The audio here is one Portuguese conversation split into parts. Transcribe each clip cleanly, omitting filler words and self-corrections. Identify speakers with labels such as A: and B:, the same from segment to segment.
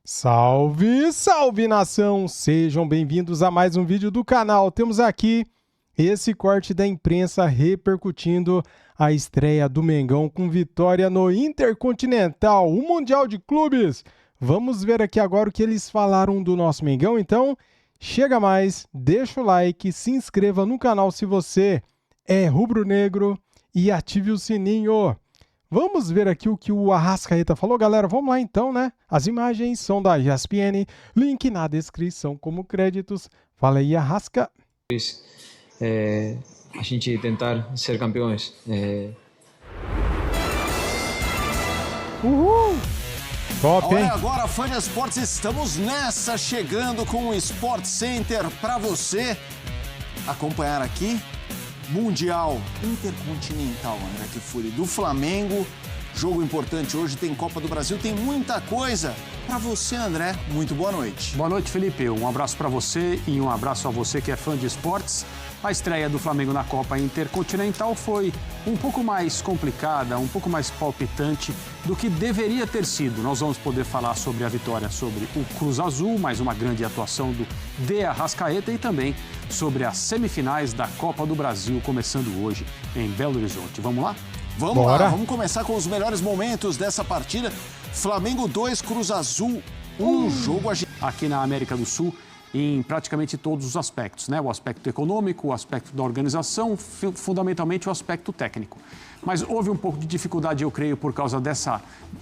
A: Salve, salve nação! Sejam bem-vindos a mais um vídeo do canal. Temos aqui esse corte da imprensa repercutindo a estreia do Mengão com vitória no Intercontinental, o Mundial de Clubes. Vamos ver aqui agora o que eles falaram do nosso Mengão, então chega mais, deixa o like, se inscreva no canal se você é rubro-negro e ative o sininho. Vamos ver aqui o que o Arrascaeta falou, galera. Vamos lá então, né? As imagens são da ESPN, link na descrição como créditos. Fala aí, Arrasca.
B: A gente tentar ser campeões.
A: Uhul! Top, hein?
C: Olha, agora, fã de esportes, estamos nessa, chegando com o Sport Center para você acompanhar aqui. Mundial Intercontinental, André Kfouri, do Flamengo. Jogo importante hoje, tem Copa do Brasil, tem muita coisa para você, André. Muito boa noite.
D: Boa noite, Felipe. Um abraço para você e um abraço a você que é fã de esportes. A estreia do Flamengo na Copa Intercontinental foi um pouco mais complicada, um pouco mais palpitante do que deveria ter sido. Nós vamos poder falar sobre a vitória sobre o Cruz Azul, mais uma grande atuação do De Arrascaeta e também sobre as semifinais da Copa do Brasil, começando hoje em Belo Horizonte. Vamos lá?
C: Vamos lá, vamos começar com os melhores momentos dessa partida. Flamengo 2, Cruz Azul 1, jogo agitado.
D: Aqui na América do Sul, em praticamente todos os aspectos, né? O aspecto econômico, o aspecto da organização, fundamentalmente o aspecto técnico. Mas houve um pouco de dificuldade, eu creio, por causa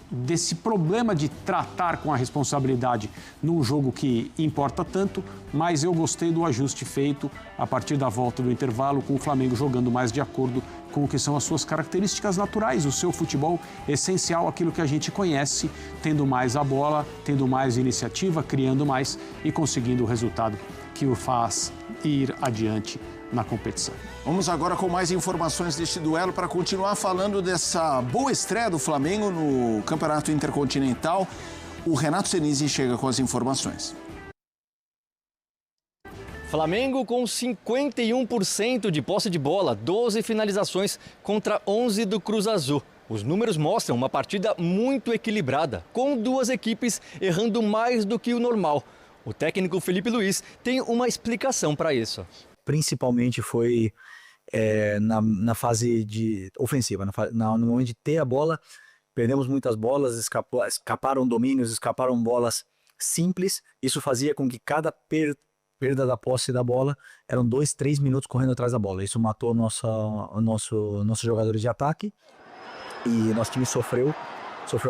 D: desse problema de tratar com a responsabilidade num jogo que importa tanto, mas eu gostei do ajuste feito a partir da volta do intervalo, com o Flamengo jogando mais de acordo com o que são as suas características naturais, o seu futebol essencial, aquilo que a gente conhece, tendo mais a bola, tendo mais iniciativa, criando mais e conseguindo o resultado que o faz ir adiante na competição.
C: Vamos agora com mais informações deste duelo para continuar falando dessa boa estreia do Flamengo no Campeonato Intercontinental. O Renato Senise chega com as informações.
E: Flamengo com 51% de posse de bola, 12 finalizações contra 11 do Cruz Azul. Os números mostram uma partida muito equilibrada, com duas equipes errando mais do que o normal. O técnico Felipe Luiz tem uma explicação para isso.
F: Principalmente foi na fase de ofensiva, no momento de ter a bola, perdemos muitas bolas, escaparam domínios, escaparam bolas simples. Isso fazia com que cada perda da posse da bola eram 2, 3 minutos correndo atrás da bola. Isso matou nossos jogadores de ataque e nosso time sofreu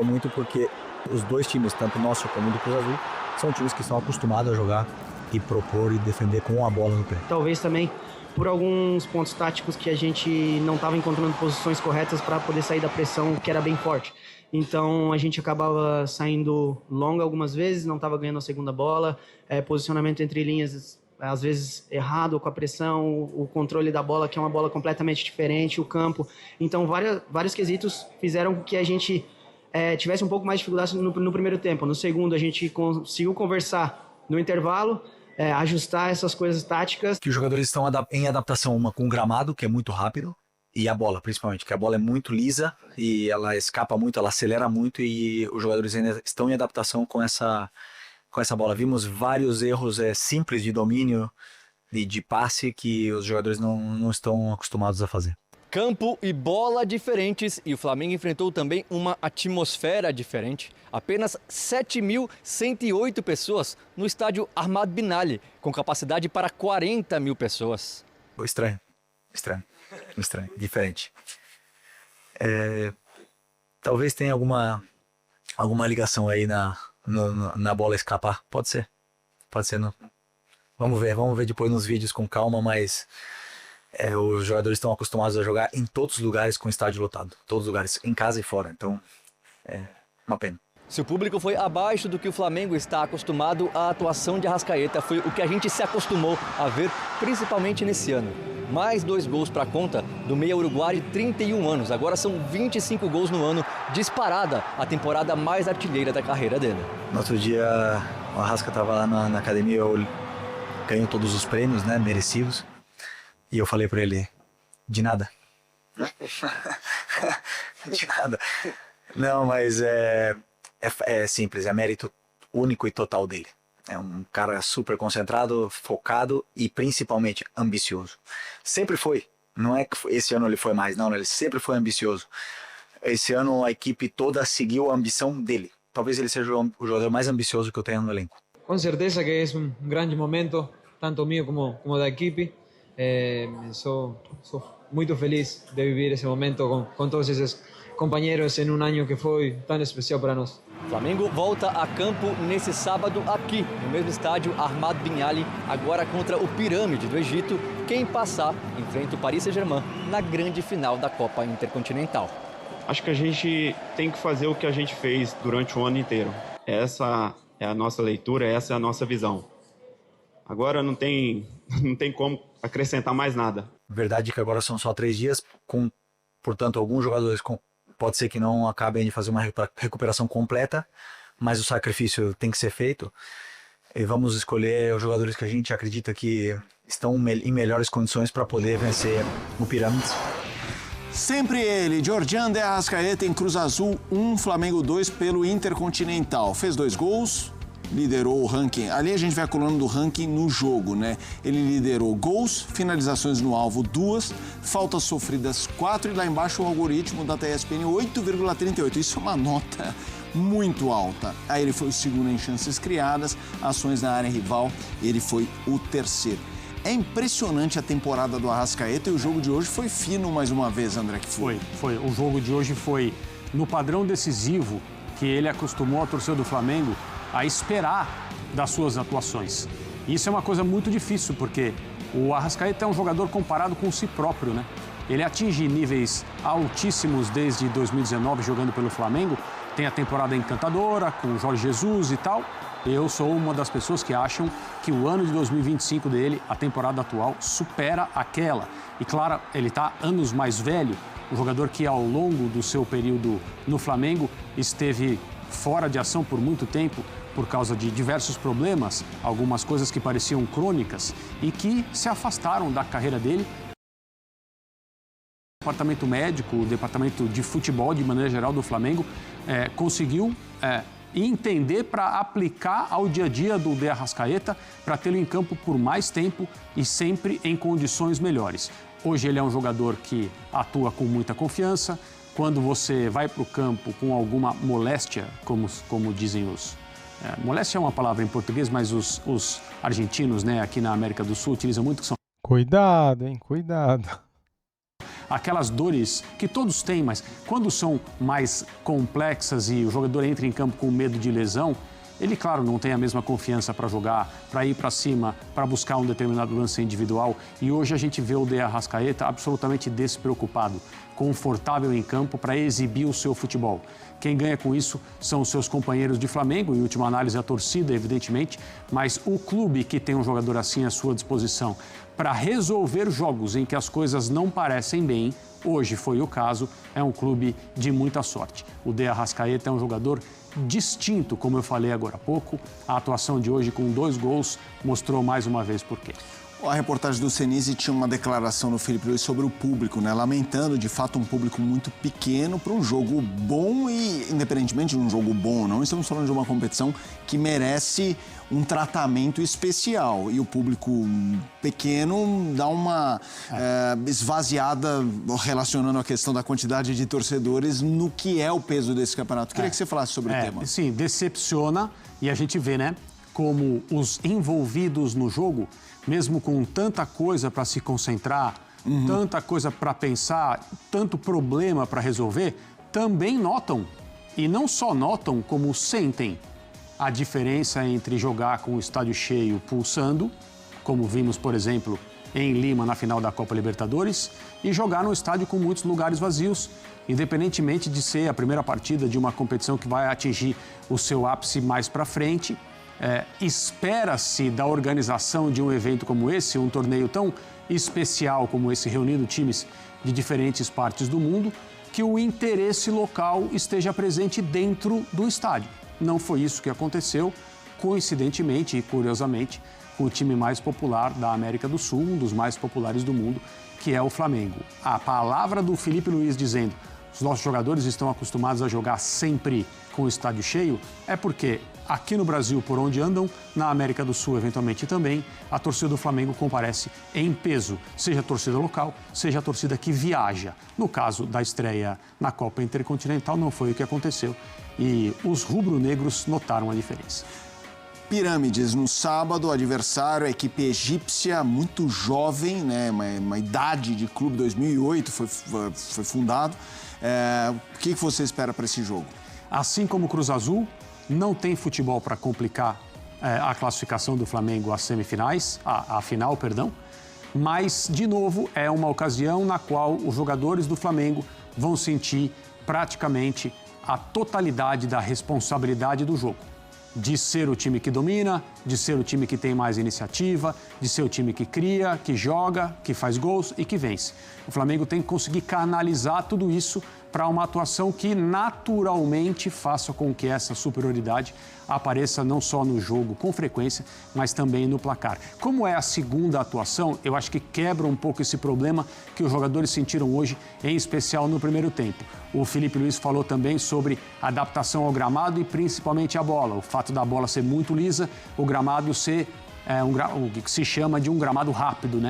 F: muito porque os dois times, tanto o nosso como o do Cruz Azul, são times que estão acostumados a jogar e propor e defender com a bola no pé.
G: Talvez também por alguns pontos táticos que a gente não estava encontrando posições corretas para poder sair da pressão que era bem forte. Então a gente acabava saindo longa algumas vezes, não estava ganhando a segunda bola, posicionamento entre linhas às vezes errado com a pressão, o controle da bola que é uma bola completamente diferente, o campo. Então vários quesitos fizeram com que a gente tivesse um pouco mais de dificuldade no primeiro tempo. No segundo a gente conseguiu conversar no intervalo, ajustar essas coisas táticas.
F: Que os jogadores estão em adaptação, uma com o gramado, que é muito rápido, e a bola, principalmente, que a bola é muito lisa e ela escapa muito, ela acelera muito e os jogadores ainda estão em adaptação com essa bola. Vimos vários erros simples de domínio e de passe que os jogadores não estão acostumados a fazer.
E: Campo e bola diferentes e o Flamengo enfrentou também uma atmosfera diferente. Apenas 7.108 pessoas no estádio Ahmad Bin Ali, com capacidade para 40 mil pessoas.
F: Estranho, diferente. Talvez tenha alguma ligação aí na bola escapar, pode ser não. Vamos ver depois nos vídeos com calma, mas os jogadores estão acostumados a jogar em todos os lugares com o estádio lotado, todos os lugares, em casa e fora, então é uma pena.
E: Se o público foi abaixo do que o Flamengo está acostumado, a atuação de Arrascaeta foi o que a gente se acostumou a ver, principalmente nesse ano. Mais 2 gols para a conta do meia uruguaio de 31 anos. Agora são 25 gols no ano, disparada a temporada mais artilheira da carreira dele.
F: No outro dia, o Arrasca estava lá na academia, eu ganhei todos os prêmios, né, merecidos, e eu falei para ele, de nada. De nada. Não, mas é simples, é mérito único e total dele. É um cara super concentrado, focado e principalmente ambicioso. Sempre foi. Não é que esse ano ele foi mais, não. Ele sempre foi ambicioso. Esse ano a equipe toda seguiu a ambição dele. Talvez ele seja o jogador mais ambicioso que eu tenho no elenco.
B: Com certeza que é grande momento, tanto mío como da equipe. Sou muito feliz de viver esse momento com todos esses companheiros em ano que foi tão especial para nós.
E: O Flamengo volta a campo nesse sábado aqui, no mesmo estádio Ahmad Bin Ali, agora contra o Pirâmide do Egito. Quem passar enfrenta o Paris Saint-Germain na grande final da Copa Intercontinental.
H: Acho que a gente tem que fazer o que a gente fez durante o ano inteiro. Essa é a nossa leitura, essa é a nossa visão. Agora não tem como acrescentar mais nada.
F: Verdade é que agora são só 3 dias, portanto, alguns jogadores pode ser que não acabem de fazer uma recuperação completa, mas o sacrifício tem que ser feito. E vamos escolher os jogadores que a gente acredita que estão em melhores condições para poder vencer o Pirâmides.
C: Sempre ele, Georgian de Arrascaeta em Cruz Azul 1, Flamengo 2 pelo Intercontinental. Fez 2 gols, liderou o ranking. Ali a gente vai colando do ranking no jogo, né? Ele liderou gols, finalizações no alvo 2, faltas sofridas 4 e lá embaixo o algoritmo da TSPN 8,38. Isso é uma nota muito alta. Aí ele foi o segundo em chances criadas, ações na área rival, ele foi o terceiro. É impressionante a temporada do Arrascaeta e o jogo de hoje foi fino mais uma vez, André, que foi.
D: Foi. O jogo de hoje foi no padrão decisivo que ele acostumou a torcida do Flamengo a esperar das suas atuações. Isso é uma coisa muito difícil, porque o Arrascaeta é um jogador comparado com si próprio, né? Ele atinge níveis altíssimos desde 2019 jogando pelo Flamengo, tem a temporada encantadora com o Jorge Jesus e tal. Eu sou uma das pessoas que acham que o ano de 2025 dele, a temporada atual, supera aquela. E claro, ele está anos mais velho, um jogador que ao longo do seu período no Flamengo esteve fora de ação por muito tempo, por causa de diversos problemas, algumas coisas que pareciam crônicas e que se afastaram da carreira dele. O departamento médico, o departamento de futebol, de maneira geral, do Flamengo, conseguiu entender para aplicar ao dia a dia do De Arrascaeta, para tê-lo em campo por mais tempo e sempre em condições melhores. Hoje ele é um jogador que atua com muita confiança. Quando você vai para o campo com alguma moléstia, como dizem os... moléstia é uma palavra em português, mas os argentinos, né, aqui na América do Sul utilizam muito, que são...
A: Cuidado, hein? Cuidado.
D: Aquelas dores que todos têm, mas quando são mais complexas e o jogador entra em campo com medo de lesão, ele, claro, não tem a mesma confiança para jogar, para ir para cima, para buscar um determinado lance individual. E hoje a gente vê o De Arrascaeta absolutamente despreocupado, confortável em campo para exibir o seu futebol. Quem ganha com isso são os seus companheiros de Flamengo, em última análise a torcida, evidentemente, mas o clube que tem um jogador assim à sua disposição para resolver jogos em que as coisas não parecem bem, hoje foi o caso, é um clube de muita sorte. O De Arrascaeta é um jogador distinto, como eu falei agora há pouco. A atuação de hoje com 2 gols mostrou mais uma vez por quê.
C: A reportagem do Senise tinha uma declaração no Felipe Luiz sobre o público, né? Lamentando, de fato, um público muito pequeno para um jogo bom e, independentemente de um jogo bom ou não, estamos falando de uma competição que merece um tratamento especial. E o público pequeno dá uma esvaziada relacionando a questão da quantidade de torcedores no que é o peso desse campeonato. Queria que você falasse sobre o tema.
D: Sim, decepciona e a gente vê, né, como os envolvidos no jogo, mesmo com tanta coisa para se concentrar, tanta coisa para pensar, tanto problema para resolver, também notam, e não só notam, como sentem a diferença entre jogar com o estádio cheio pulsando, como vimos, por exemplo, em Lima na final da Copa Libertadores, e jogar no estádio com muitos lugares vazios, independentemente de ser a primeira partida de uma competição que vai atingir o seu ápice mais para frente. Espera-se da organização de um evento como esse, um torneio tão especial como esse, reunindo times de diferentes partes do mundo, que o interesse local esteja presente dentro do estádio. Não foi isso que aconteceu, coincidentemente e curiosamente, com o time mais popular da América do Sul, um dos mais populares do mundo, que é o Flamengo. A palavra do Felipe Luiz dizendo: os nossos jogadores estão acostumados a jogar sempre com o estádio cheio, é porque aqui no Brasil, por onde andam, na América do Sul, eventualmente também, a torcida do Flamengo comparece em peso, seja a torcida local, seja a torcida que viaja. No caso da estreia na Copa Intercontinental, não foi o que aconteceu e os rubro-negros notaram a diferença.
C: Pirâmides, no sábado, o adversário, a equipe egípcia, muito jovem, né? Uma idade de clube, 2008 foi fundado. O que você espera para esse jogo?
D: Assim como o Cruz Azul, não tem futebol para complicar a classificação do Flamengo às semifinais, à final, perdão. Mas, de novo, é uma ocasião na qual os jogadores do Flamengo vão sentir praticamente a totalidade da responsabilidade do jogo. De ser o time que domina, de ser o time que tem mais iniciativa, de ser o time que cria, que joga, que faz gols e que vence. O Flamengo tem que conseguir canalizar tudo isso para uma atuação que naturalmente faça com que essa superioridade apareça não só no jogo com frequência, mas também no placar. Como é a segunda atuação, eu acho que quebra um pouco esse problema que os jogadores sentiram hoje, em especial no primeiro tempo. O Felipe Luiz falou também sobre adaptação ao gramado e principalmente à bola. O fato da bola ser muito lisa, o gramado ser o que se chama de um gramado rápido, né?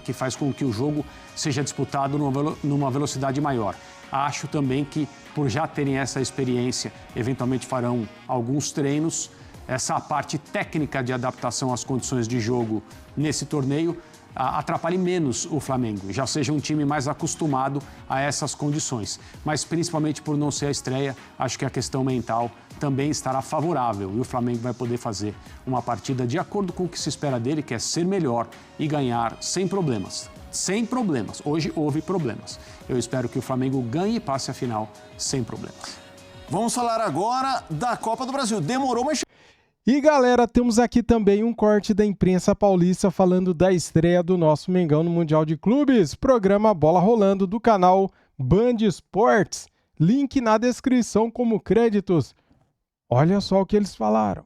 D: Que faz com que o jogo seja disputado numa velocidade maior. Acho também que, por já terem essa experiência, eventualmente farão alguns treinos. Essa parte técnica de adaptação às condições de jogo nesse torneio atrapalhe menos o Flamengo, já seja um time mais acostumado a essas condições. Mas, principalmente por não ser a estreia, acho que a questão mental também estará favorável e o Flamengo vai poder fazer uma partida de acordo com o que se espera dele, que é ser melhor e ganhar sem problemas. Sem problemas. Hoje houve problemas. Eu espero que o Flamengo ganhe e passe a final sem problemas.
C: Vamos falar agora da Copa do Brasil. Demorou, mas...
A: E galera, temos aqui também um corte da imprensa paulista falando da estreia do nosso Mengão no Mundial de Clubes. Programa Bola Rolando do canal Band Esportes. Link na descrição como créditos. Olha só o que eles falaram.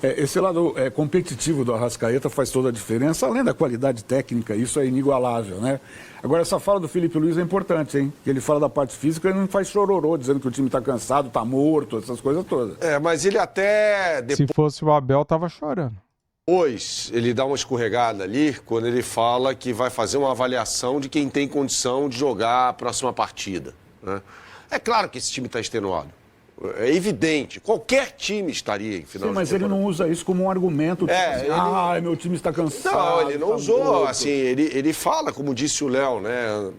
I: Esse lado competitivo do Arrascaeta faz toda a diferença, além da qualidade técnica, isso é inigualável, né? Agora, essa fala do Felipe Luiz é importante, hein? Ele fala da parte física e não faz chororô, dizendo que o time tá cansado, tá morto, essas coisas todas.
J: Mas ele até...
A: Se fosse o Abel, tava chorando.
J: Depois, ele dá uma escorregada ali, quando ele fala que vai fazer uma avaliação de quem tem condição de jogar a próxima partida, né? É claro que esse time está extenuado. É evidente, qualquer time estaria em final.
I: Sim, mas ele não usa isso como um argumento. Tipo meu time está cansado.
J: Não, ele não usou, assim, ele fala, como disse o Léo, né,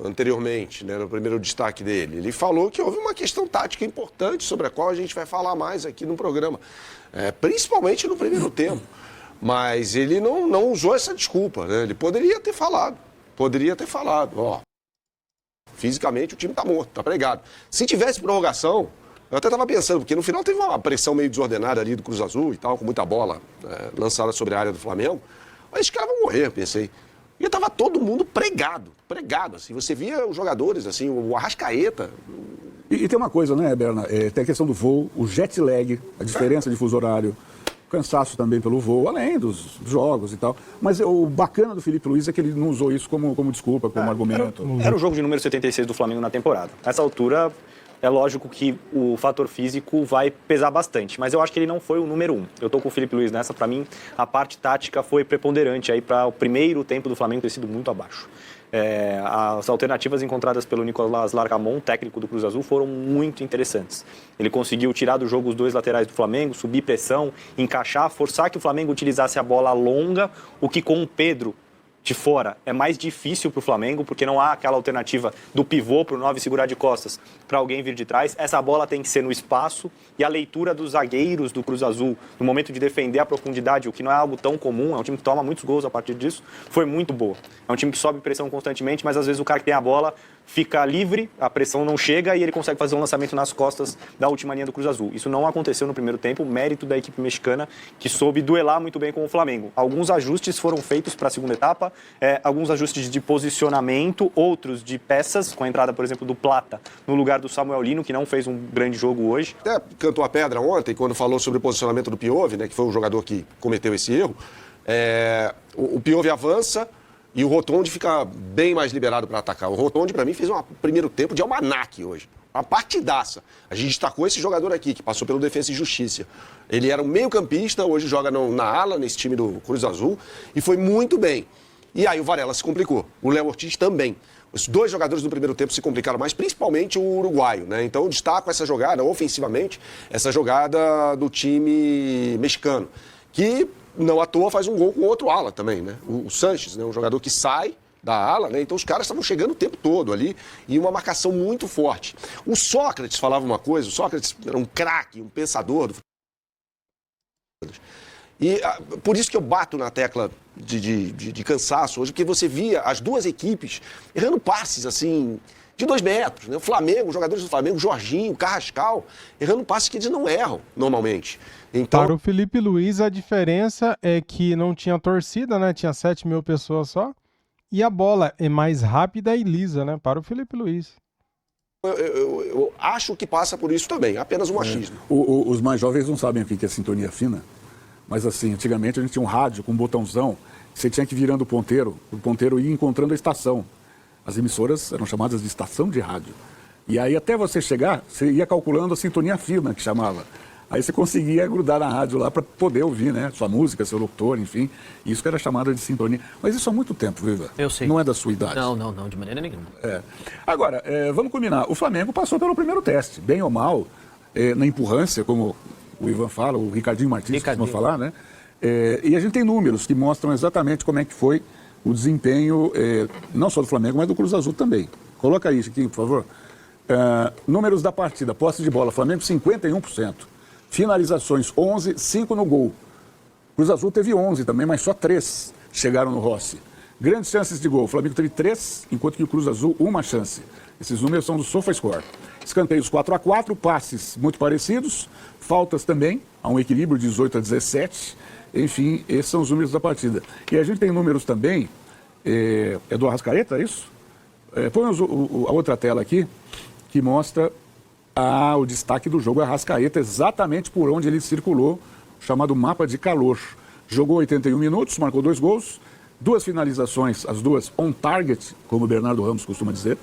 J: anteriormente, né, no primeiro destaque dele. Ele falou que houve uma questão tática importante sobre a qual a gente vai falar mais aqui no programa, principalmente no primeiro tempo. Mas ele não usou essa desculpa, né? Ele poderia ter falado, fisicamente o time está morto, está pregado. Se tivesse prorrogação, eu até estava pensando, porque no final teve uma pressão meio desordenada ali do Cruz Azul e tal, com muita bola lançada sobre a área do Flamengo. Mas esses caras vão morrer, pensei. E estava todo mundo pregado, assim. Você via os jogadores, assim, o Arrascaeta.
I: E tem uma coisa, né, Berna? Tem a questão do voo, o jet lag, a diferença de fuso horário, cansaço também pelo voo, além dos jogos e tal. Mas o bacana do Felipe Luiz é que ele não usou isso como desculpa, como argumento.
K: Era o jogo de número 76 do Flamengo na temporada. Nessa altura, é lógico que o fator físico vai pesar bastante, mas eu acho que ele não foi o número 1. Eu tô com o Felipe Luiz nessa, para mim, a parte tática foi preponderante aí para o primeiro tempo do Flamengo ter sido muito abaixo. As alternativas encontradas pelo Nicolás Larcamón, técnico do Cruz Azul, foram muito interessantes. Ele conseguiu tirar do jogo os dois laterais do Flamengo, subir pressão, encaixar, forçar que o Flamengo utilizasse a bola longa, o que com o Pedro de fora é mais difícil para o Flamengo, porque não há aquela alternativa do pivô para o 9 segurar de costas para alguém vir de trás. Essa bola tem que ser no espaço e a leitura dos zagueiros do Cruz Azul no momento de defender a profundidade, o que não é algo tão comum, é um time que toma muitos gols a partir disso, foi muito boa. É um time que sobe pressão constantemente, mas às vezes o cara que tem a bola fica livre, a pressão não chega e ele consegue fazer um lançamento nas costas da última linha do Cruz Azul. Isso não aconteceu no primeiro tempo, mérito da equipe mexicana, que soube duelar muito bem com o Flamengo. Alguns ajustes foram feitos para a segunda etapa, alguns ajustes de posicionamento, outros de peças, com a entrada, por exemplo, do Plata no lugar do Samuel Lino, que não fez um grande jogo hoje.
J: Até cantou a pedra ontem, quando falou sobre o posicionamento do Piove, né, que foi o jogador que cometeu esse erro. O Piove avança e o Rotondi fica bem mais liberado para atacar. O Rotondi, para mim, fez um primeiro tempo de almanaque hoje. Uma partidaça. A gente destacou esse jogador aqui, que passou pelo Defensa e Justiça. Ele era um meio-campista, hoje joga na ala, nesse time do Cruz Azul, e foi muito bem. E aí o Varela se complicou. O Léo Ortiz também. Os dois jogadores do primeiro tempo se complicaram mais, principalmente o uruguaio, né? Então eu destaco essa jogada, ofensivamente, essa jogada do time mexicano, que não à toa faz um gol com outro ala também, né? O Sanches, né? Um jogador que sai da ala, né? Então os caras estavam chegando o tempo todo ali e uma marcação muito forte. O Sócrates falava uma coisa, o Sócrates era um craque, um pensador do futebol. E por isso que eu bato na tecla de cansaço hoje, porque você via as duas equipes errando passes assim de 2 metros, né? O Flamengo, os jogadores do Flamengo, Jorginho, Carrascal, errando passes que eles não erram normalmente. Então...
A: Para o Felipe Luiz, a diferença é que não tinha torcida, né? Tinha 7 mil pessoas só. E a bola é mais rápida e lisa, né? Para o Felipe Luiz.
J: Eu acho que passa por isso também, apenas um achismo.
I: Os mais jovens não sabem o que é sintonia fina, mas assim, antigamente a gente tinha um rádio com um botãozão, você tinha que ir virando o ponteiro ia encontrando a estação. As emissoras eram chamadas de estação de rádio. E aí até você chegar, você ia calculando a sintonia fina, que chamava. Aí você conseguia grudar na rádio lá para poder ouvir, né? Sua música, seu locutor, enfim. Isso que era chamada de sintonia. Mas isso há muito tempo, Viva.
L: Eu sei.
I: Não é da sua idade.
L: Não, de maneira nenhuma.
I: Agora, vamos combinar. O Flamengo passou pelo primeiro teste, bem ou mal, na empurrância, como o Ivan fala, o Ricardinho Martins costuma falar, né? E a gente tem números que mostram exatamente como é que foi o desempenho, não só do Flamengo, mas do Cruz Azul também. Coloca aí, Chiquinho, por favor. Números da partida, posse de bola, Flamengo 51%. Finalizações 11, 5 no gol. Cruz Azul teve 11 também, mas só 3 chegaram no Rossi. Grandes chances de gol. O Flamengo teve 3, enquanto que o Cruz Azul, 1 chance. Esses números são do SofaScore. Escanteios 4-4, passes muito parecidos, faltas também, há um equilíbrio 18-17. Enfim, esses são os números da partida. E a gente tem números também, é do Arrascaeta, é isso? Põe a outra tela aqui, que mostra o destaque do jogo Arrascaeta, exatamente por onde ele circulou, chamado mapa de calor. Jogou 81 minutos, marcou 2 gols, 2 finalizações, as duas on target, como o Bernardo Ramos costuma dizer.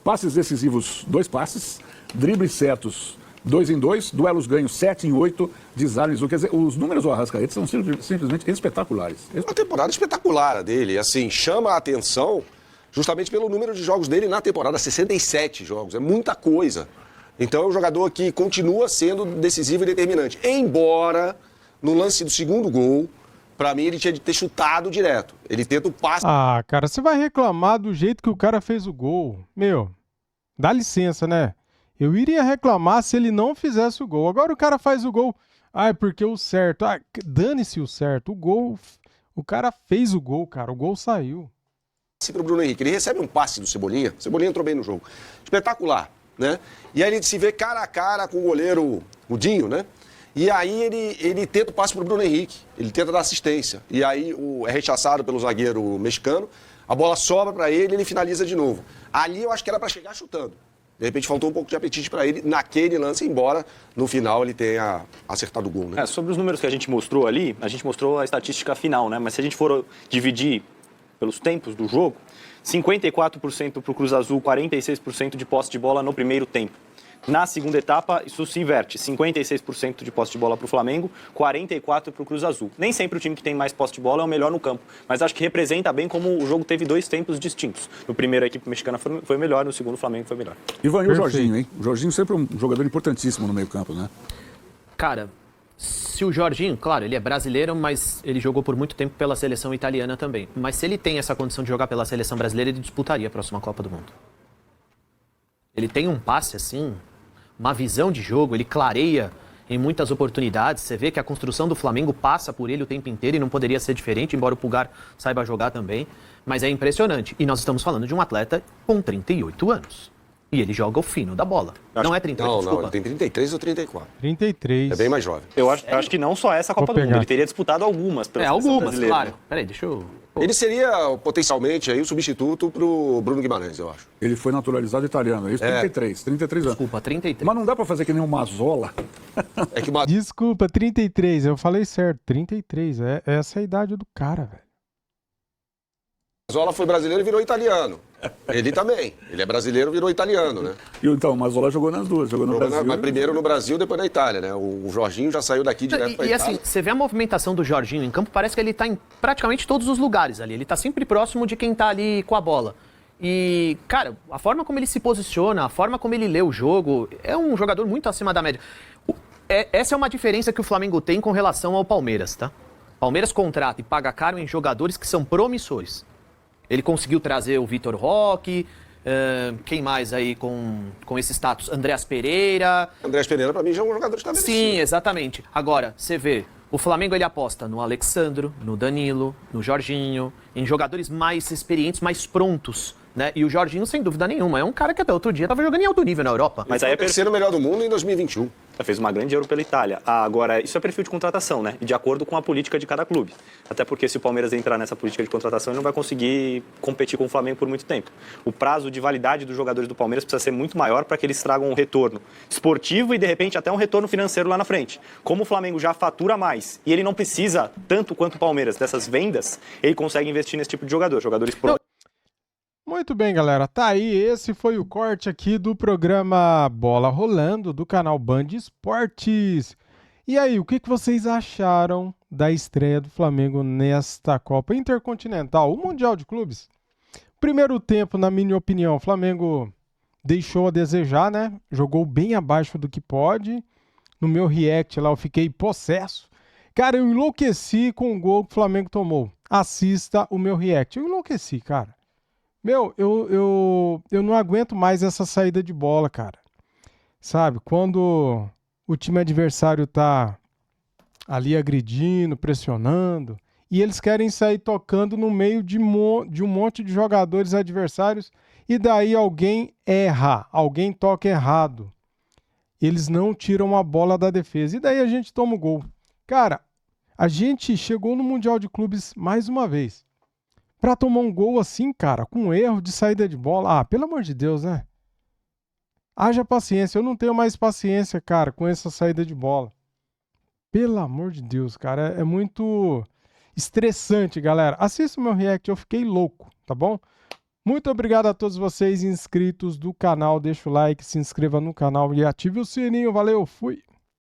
I: Passes decisivos, 2 passes, dribles certos, 2 em 2, duelos ganhos 7 em 8, desarmes. Quer dizer, os números do Arrascaeta são simplesmente espetaculares.
J: É uma temporada espetacular dele, assim, chama a atenção justamente pelo número de jogos dele na temporada, 67 jogos, é muita coisa. Então é um jogador que continua sendo decisivo e determinante. Embora, no lance do segundo gol, pra mim ele tinha de ter chutado direto. Ele tenta o passe...
A: Ah, cara, você vai reclamar do jeito que o cara fez o gol. Meu, dá licença, né? Eu iria reclamar se ele não fizesse o gol. Agora o cara faz o gol. Ah, é porque o certo... Ah, dane-se o certo. O gol... O cara fez o gol, cara. O gol saiu.
J: Para o Bruno Henrique. Ele recebe um passe do Cebolinha. O Cebolinha entrou bem no jogo. Espetacular, né? E aí ele se vê cara a cara com o goleiro, o Dinho, né? E aí ele tenta o passe para o Bruno Henrique. Ele tenta dar assistência. E aí é rechaçado pelo zagueiro mexicano. A bola sobra para ele e ele finaliza de novo. Ali eu acho que era para chegar chutando. De repente faltou um pouco de apetite para ele naquele lance, embora no final ele tenha acertado o gol, né?
K: Sobre os números que a gente mostrou ali, a gente mostrou a estatística final, né? Mas se a gente for dividir pelos tempos do jogo, 54% para o Cruz Azul, 46% de posse de bola no primeiro tempo. Na segunda etapa, isso se inverte. 56% de posse de bola para o Flamengo, 44% para o Cruz Azul. Nem sempre o time que tem mais posse de bola é o melhor no campo, mas acho que representa bem como o jogo teve 2 tempos distintos. No primeiro, a equipe mexicana foi melhor, no segundo, o Flamengo foi melhor.
I: Ivan, e o Jorginho, hein? O Jorginho sempre é um jogador importantíssimo no meio campo, né?
L: Cara, se o Jorginho, claro, ele é brasileiro, mas ele jogou por muito tempo pela seleção italiana também. Mas se ele tem essa condição de jogar pela seleção brasileira, ele disputaria a próxima Copa do Mundo. Ele tem um passe assim, uma visão de jogo, ele clareia em muitas oportunidades. Você vê que a construção do Flamengo passa por ele o tempo inteiro e não poderia ser diferente, embora o Pulgar saiba jogar também. Mas é impressionante. E nós estamos falando de um atleta com 38 anos. E ele joga o fino da bola. Não é 38, desculpa.
J: Não, ele tem 33 ou 34.
A: 33.
J: É bem mais jovem.
K: Eu acho que não só essa Copa do Mundo, ele teria disputado algumas.
L: Algumas, claro. Peraí, deixa eu...
J: Ele seria, potencialmente, aí, o substituto pro Bruno Guimarães, eu acho.
I: Ele foi naturalizado italiano, é isso? 33 anos.
L: Desculpa, 33.
I: Mas não dá pra fazer que nem o Mazzola.
J: É que
A: Desculpa, 33. Eu falei certo, 33. É essa a idade do cara, velho.
J: Mazzola foi brasileiro e virou italiano. Ele também. Ele é brasileiro e virou italiano, né?
I: E então, o Mazzola jogou nas duas, jogou no Brasil.
J: Mas primeiro no Brasil, depois na Itália, né? O Jorginho já saiu daqui direto pra
L: E
J: Itália.
L: assim, você vê a movimentação do Jorginho em campo, parece que ele tá em praticamente todos os lugares ali. Ele tá sempre próximo de quem tá ali com a bola. E, cara, a forma como ele se posiciona, a forma como ele lê o jogo, é um jogador muito acima da média. Essa é uma diferença que o Flamengo tem com relação ao Palmeiras, tá? Palmeiras contrata e paga caro em jogadores que são promissores. Ele conseguiu trazer o Vitor Roque, quem mais aí com esse status? Andreas Pereira.
J: Andreas Pereira, pra mim, já é um jogador estabelecido.
L: Sim, exatamente. Agora, você vê, o Flamengo ele aposta no Alexandro, no Danilo, no Jorginho, em jogadores mais experientes, mais prontos, né? E o Jorginho, sem dúvida nenhuma, é um cara que até outro dia estava jogando em alto nível na Europa.
K: Mas aí é
J: terceiro melhor do mundo em 2021.
K: Fez uma grande Euro pela Itália. Agora, isso é perfil de contratação, né? E de acordo com a política de cada clube. Até porque se o Palmeiras entrar nessa política de contratação, ele não vai conseguir competir com o Flamengo por muito tempo. O prazo de validade dos jogadores do Palmeiras precisa ser muito maior para que eles tragam um retorno esportivo e, de repente, até um retorno financeiro lá na frente. Como o Flamengo já fatura mais e ele não precisa, tanto quanto o Palmeiras, dessas vendas, ele consegue investir nesse tipo de jogador. Jogadores prontos.
A: Muito bem, galera. Tá aí, esse foi o corte aqui do programa Bola Rolando, do canal Band Esportes. E aí, o que vocês acharam da estreia do Flamengo nesta Copa Intercontinental, o Mundial de Clubes? Primeiro tempo, na minha opinião, o Flamengo deixou a desejar, né? Jogou bem abaixo do que pode. No meu react lá, eu fiquei possesso. Cara, eu enlouqueci com o gol que o Flamengo tomou. Assista o meu react. Eu enlouqueci, cara. Meu, eu não aguento mais essa saída de bola, cara. Sabe, quando o time adversário tá ali agredindo, pressionando, e eles querem sair tocando no meio de um monte de jogadores adversários, e daí alguém erra, alguém toca errado. Eles não tiram a bola da defesa, e daí a gente toma o gol. Cara, a gente chegou no Mundial de Clubes mais uma vez. Pra tomar um gol assim, cara, com erro de saída de bola. Ah, pelo amor de Deus, né? Haja paciência. Eu não tenho mais paciência, cara, com essa saída de bola. Pelo amor de Deus, cara. É muito estressante, galera. Assista o meu react, eu fiquei louco, tá bom? Muito obrigado a todos vocês inscritos do canal. Deixa o like, se inscreva no canal e ative o sininho. Valeu, fui!